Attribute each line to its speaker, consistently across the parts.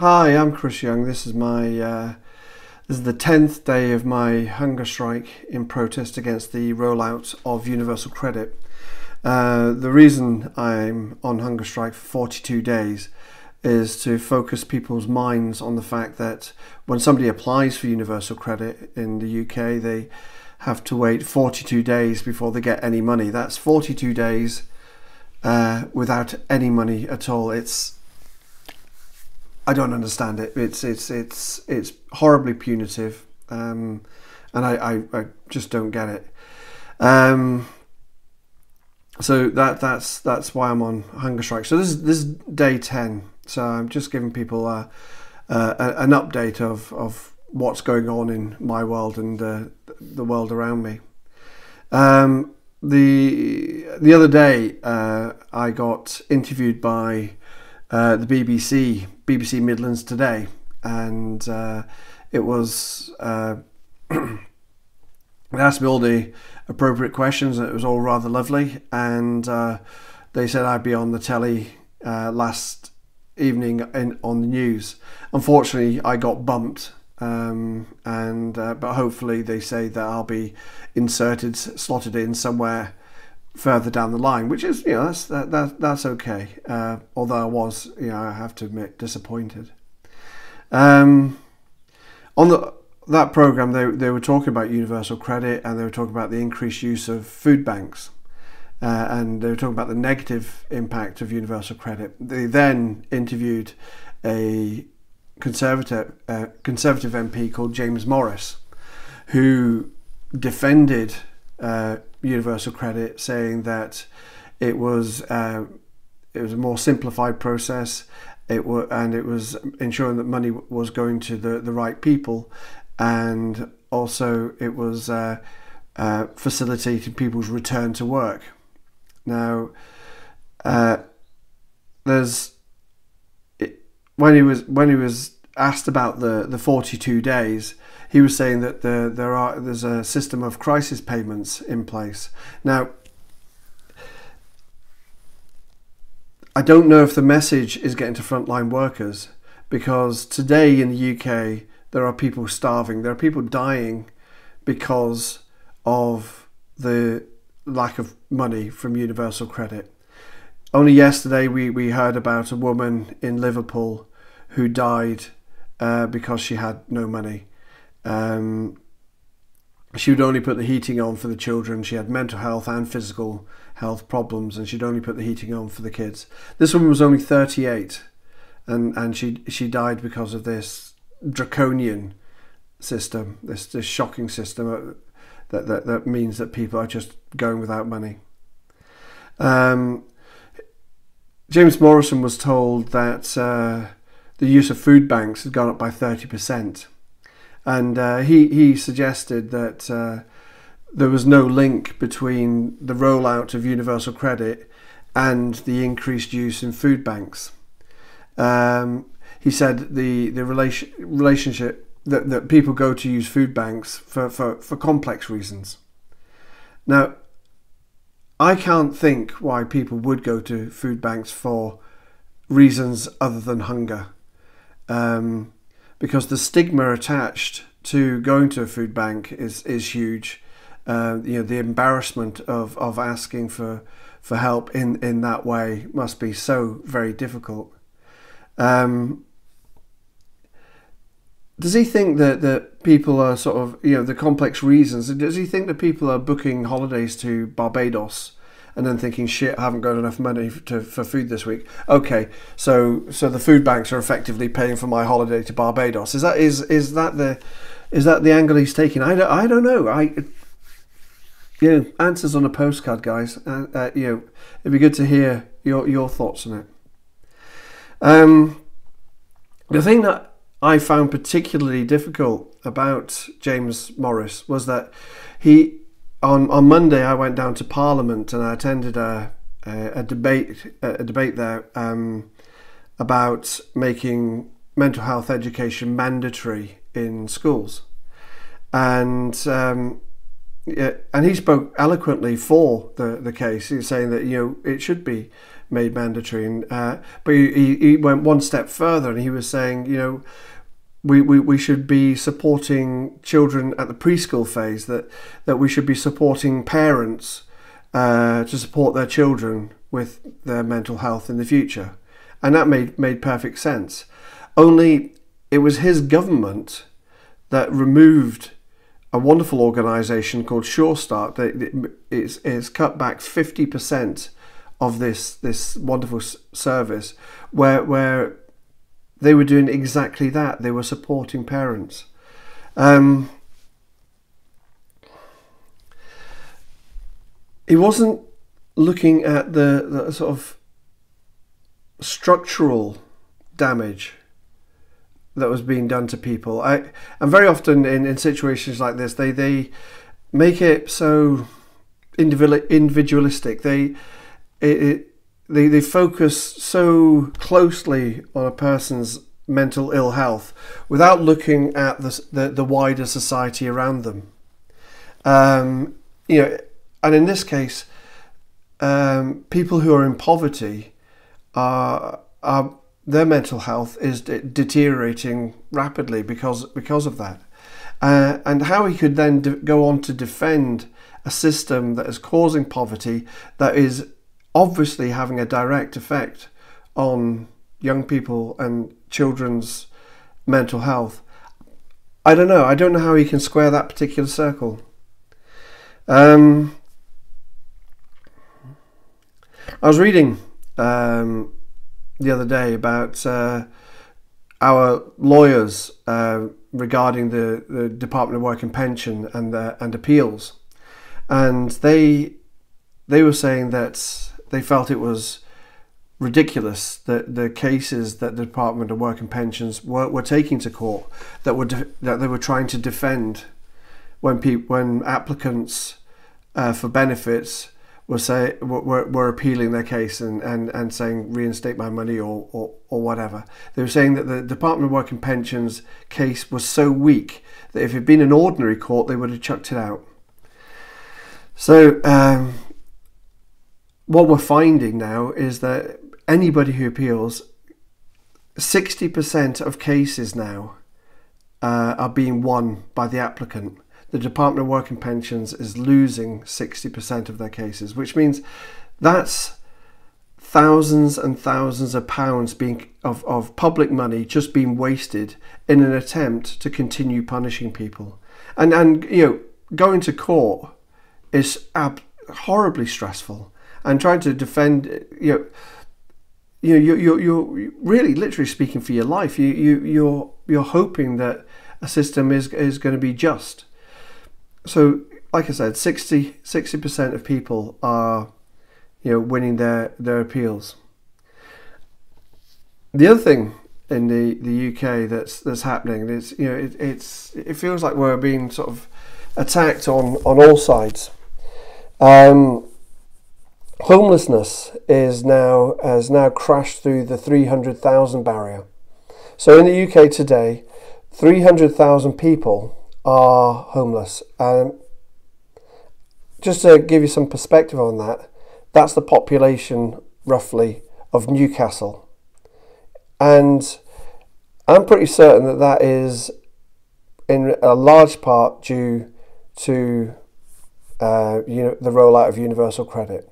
Speaker 1: Hi, I'm Chris Young. This is the 10th day of my hunger strike in protest against the rollout of universal credit. The reason I'm on hunger strike for 42 days is to focus people's minds on the fact that when somebody applies for universal credit in the UK, they have to wait 42 days before they get any money. That's 42 days without any money at all. I don't understand it. It's horribly punitive, and I just don't get it. So that's why I'm on hunger strike. So this is day 10. So I'm just giving people an update of what's going on in my world and the world around me. The other day I got interviewed by the BBC Midlands Today, and it was they asked me all the appropriate questions, and it was all rather lovely. And they said I'd be on the telly last evening on the news. Unfortunately, I got bumped, but hopefully they say that I'll be slotted in somewhere further down the line, which is, that's okay. Although I was, I have to admit, disappointed. On that program, they were talking about universal credit, and they were talking about the increased use of food banks, and they were talking about the negative impact of universal credit. They then interviewed a Conservative MP called James Morris, who defended universal credit, saying that it was a more simplified process. It was ensuring that money was going to the right people, and also it was facilitating people's return to work. Now, when he was asked about the 42 days, he was saying that there's a system of crisis payments in place. Now, I don't know if the message is getting to frontline workers, because today in the UK there are people starving, there are people dying because of the lack of money from universal credit. Only yesterday we heard about a woman in Liverpool who died because she had no money. She would only put the heating on for the children. She had mental health and physical health problems, and she'd only put the heating on for the kids. This woman was only 38, and she died because of this draconian system, this shocking system that means that people are just going without money. James Morrison was told that the use of food banks had gone up by 30%. And he suggested that there was no link between the rollout of universal credit and the increased use in food banks. He said the relationship that people go to use food banks for complex reasons. Now, I can't think why people would go to food banks for reasons other than hunger. Because the stigma attached to going to a food bank is huge. The embarrassment of asking for help in that way must be so very difficult. Does he think that people are sort of, the complex reasons, does he think that people are booking holidays to Barbados and then thinking, shit, I haven't got enough money for food this week? Okay, so the food banks are effectively paying for my holiday to Barbados. Is that the angle he's taking? I don't know. Answers on a postcard, guys. It'd be good to hear your thoughts on it. The thing that I found particularly difficult about James Morris was that on Monday I went down to Parliament and I attended a debate there about making mental health education mandatory in schools, and he spoke eloquently for the case. He was saying that it should be made mandatory. And, but he went one step further, and he was saying, you know, we should be supporting children at the preschool phase, that we should be supporting parents to support their children with their mental health in the future. And that made perfect sense. Only it was his government that removed a wonderful organisation called Sure Start. It's cut back 50% of this wonderful service, where they were doing exactly that. They were supporting parents. He wasn't looking at the sort of structural damage that was being done to people. And very often in situations like this, they make it so individualistic. They focus so closely on a person's mental ill health without looking at the wider society around them. You know, and in this case, people who are in poverty their mental health is deteriorating rapidly because of that. And how he could then go on to defend a system that is causing poverty, that is obviously having a direct effect on young people and children's mental health. I don't know. I don't know how he can square that particular circle. I was reading the other day about our lawyers regarding the Department of Work and Pension and appeals, and they were saying that they felt it was ridiculous that the cases that the Department of Work and Pensions were taking to court, that they were trying to defend when applicants for benefits were appealing their case and saying reinstate my money or whatever. They were saying that the Department of Work and Pensions case was so weak that if it had been an ordinary court, they would have chucked it out. So what we're finding now is that anybody who appeals, 60% of cases now are being won by the applicant. The Department of Work and Pensions is losing 60% of their cases, which means that's thousands and thousands of pounds of public money just being wasted in an attempt to continue punishing people. And you know, going to court is horribly stressful, and trying to defend you're really literally speaking for your life. You're hoping that a system is going to be just. So, like I said, 60% of people are, winning their appeals. The other thing in the UK that's happening is, it feels like we're being sort of attacked on all sides. Homelessness has now crashed through the 300,000 barrier. So in the UK today, 300,000 people are homeless. Just to give you some perspective on that, that's the population roughly of Newcastle, and I'm pretty certain that is in a large part due to the rollout of universal credit.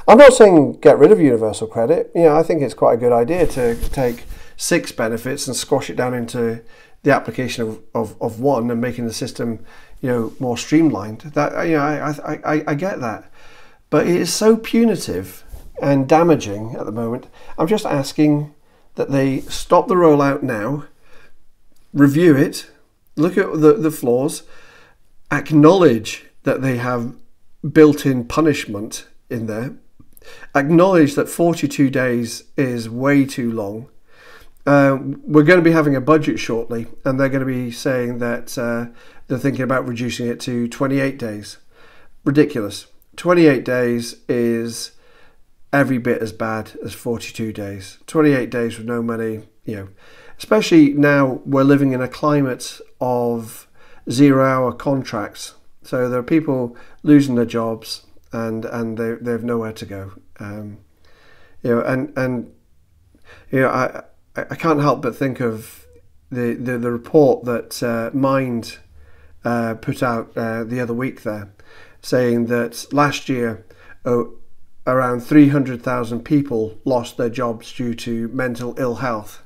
Speaker 1: I'm not saying get rid of universal credit. I think it's quite a good idea to take 6 benefits and squash it down into the application of one, and making the system more streamlined. That I get that, but it is so punitive and damaging at the moment. I'm just asking that they stop the rollout now, review it, look at the flaws, acknowledge that they have built-in punishment in there, acknowledge that 42 days is way too long. We're going to be having a budget shortly, and they're going to be saying that they're thinking about reducing it to 28 days. Ridiculous. 28 days is every bit as bad as 42 days. 28 days with no money, especially now we're living in a climate of 0-hour contracts. So there are people losing their jobs and they have nowhere to go. And I can't help but think of the report that Mind put out the other week there, saying that last year around 300,000 people lost their jobs due to mental ill health.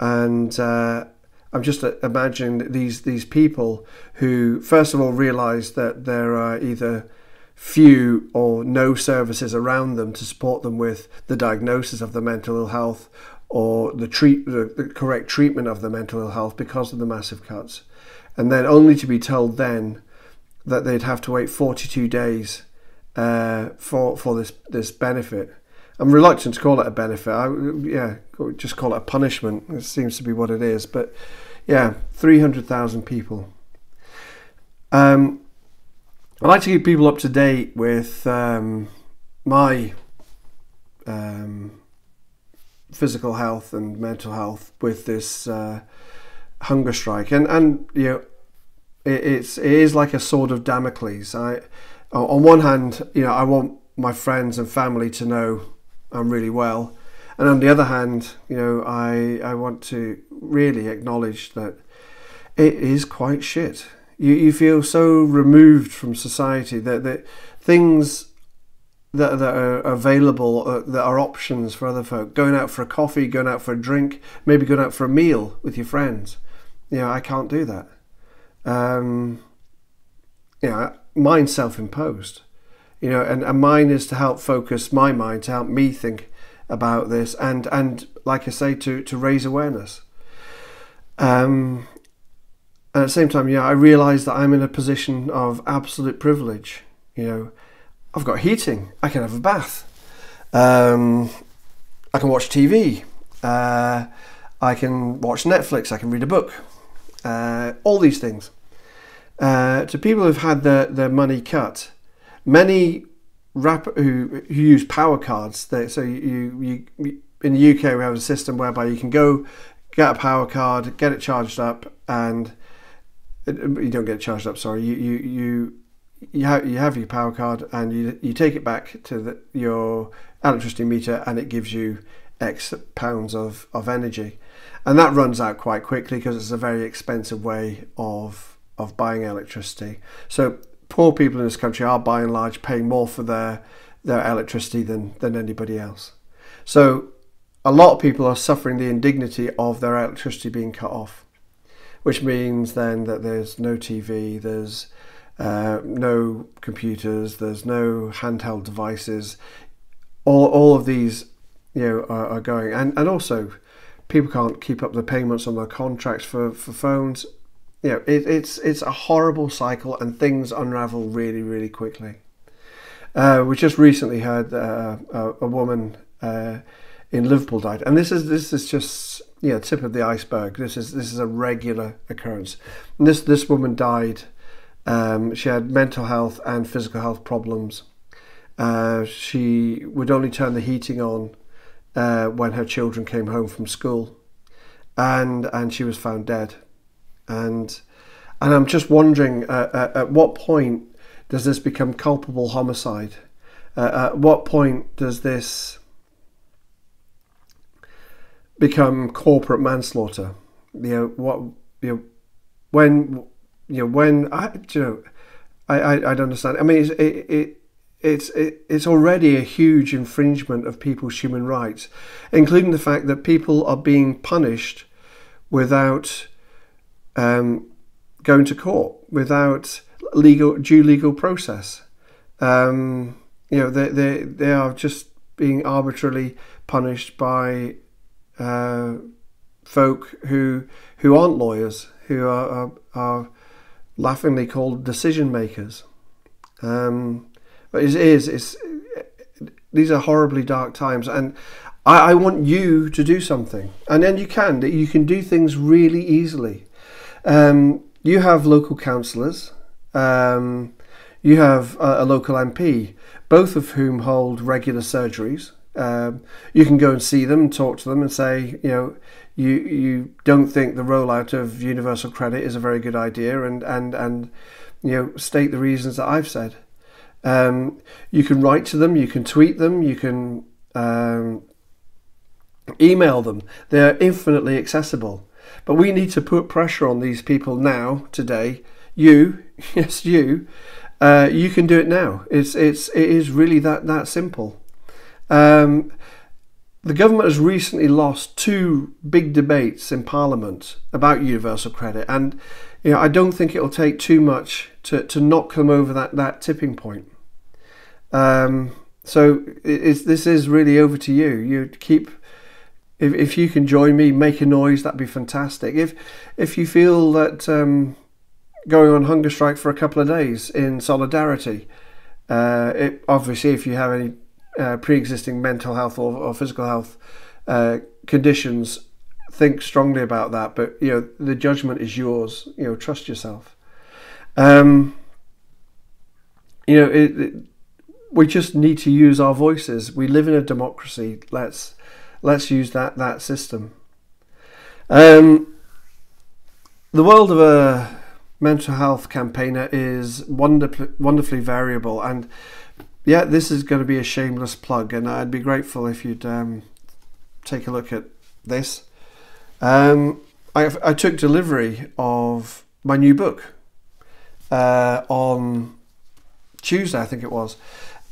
Speaker 1: And I'm just imagining these people who, first of all, realise that there are either few or no services around them to support them with the diagnosis of the mental ill health or the correct treatment of the mental ill health because of the massive cuts. And then only to be told then that they'd have to wait 42 days for this benefit. I'm reluctant to call it a benefit. Just call it a punishment. It seems to be what it is. But yeah, 300,000 people. I like to keep people up to date with my physical health and mental health with this hunger strike, and it is like a sword of Damocles. On one hand, I want my friends and family to know I'm really well, and on the other hand, I want to really acknowledge that it is quite shit. You feel so removed from society that things that are available, that are options for other folk, going out for a coffee, going out for a drink, maybe going out for a meal with your friends. I can't do that. Mine's self-imposed, and mine is to help focus my mind, to help me think about this, and like I say, to raise awareness. And at the same time, I realise that I'm in a position of absolute privilege. I've got heating. I can have a bath. I can watch TV. I can watch Netflix. I can read a book. All these things. To people who've had their money cut, many who use power cards. So you in the UK we have a system whereby you can go get a power card, get it charged up, and you don't get it charged up. Sorry, you have your power card and you take it back to your electricity meter, and it gives you X pounds of energy, and that runs out quite quickly because it's a very expensive way of buying electricity. So poor people in this country are by and large paying more for their electricity than anybody else. So a lot of people are suffering the indignity of their electricity being cut off, which means then that there's no TV, there's no computers, there's no handheld devices. All of these are going, and also people can't keep up the payments on their contracts for phones. It's a horrible cycle, and things unravel really, really quickly. We just recently heard a woman in Liverpool died, and this is just tip of the iceberg. This is a regular occurrence. And this woman died. She had mental health and physical health problems. She would only turn the heating on when her children came home from school, and she was found dead. And I'm just wondering, at what point does this become culpable homicide? At what point does this become corporate manslaughter? When I don't understand. I mean, it's already a huge infringement of people's human rights, including the fact that people are being punished without going to court, without due legal process. They are just being arbitrarily punished by folk who aren't lawyers, who are laughingly called decision makers. But these are horribly dark times, and I want you to do something, and then you can do things really easily. You have local councillors, you have a local MP, both of whom hold regular surgeries. You can go and see them, talk to them, and say, you don't think the rollout of universal credit is a very good idea, and state the reasons that I've said. You can write to them, you can tweet them, you can email them. They're infinitely accessible. But we need to put pressure on these people now, today. You, yes, you can do it now. It is really that simple. The government has recently lost 2 big debates in Parliament about universal credit, and I don't think it'll take too much to knock them over that tipping point. So this is really over to you. You keep, if you can join me, make a noise. That'd be fantastic. If you feel that going on hunger strike for a couple of days in solidarity, obviously if you have any pre-existing mental health or physical health conditions, think strongly about that. But the judgment is yours. Trust yourself. We just need to use our voices. We live in a democracy. Let's use that system. The world of a mental health campaigner is wonderfully variable, and yeah, this is going to be a shameless plug, and I'd be grateful if you'd take a look at this. I took delivery of my new book on Tuesday, I think it was.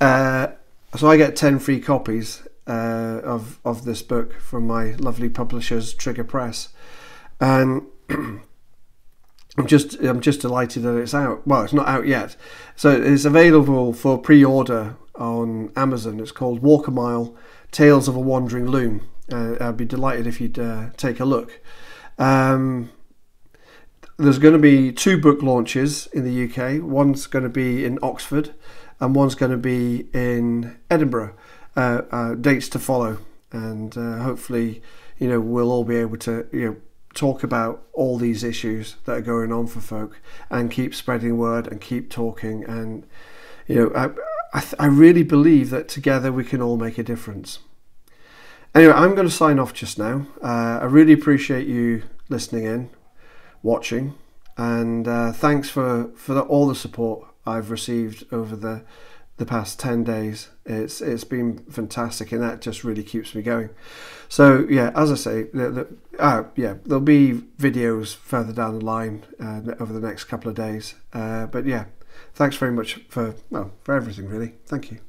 Speaker 1: So I get 10 free copies of this book from my lovely publishers, Trigger Press, and I'm just delighted that it's out. Well, it's not out yet, so it's available for pre-order on Amazon. It's called LetsWalkAMile: Tales of a Wandering Loon. I'd be delighted if you'd take a look. There's going to be 2 book launches in the UK. One's going to be in Oxford, and one's going to be in Edinburgh. Dates to follow, and hopefully, we'll all be able to, talk about all these issues that are going on for folk, and keep spreading word and keep talking. And I really believe that together we can all make a difference. Anyway, I'm going to sign off just now. I really appreciate you listening in, watching, and thanks for all the support I've received over the past 10 days. It's been fantastic, and that just really keeps me going. So yeah, as I say, there'll be videos further down the line over the next couple of days. But yeah, thanks very much for everything, really. Thank you.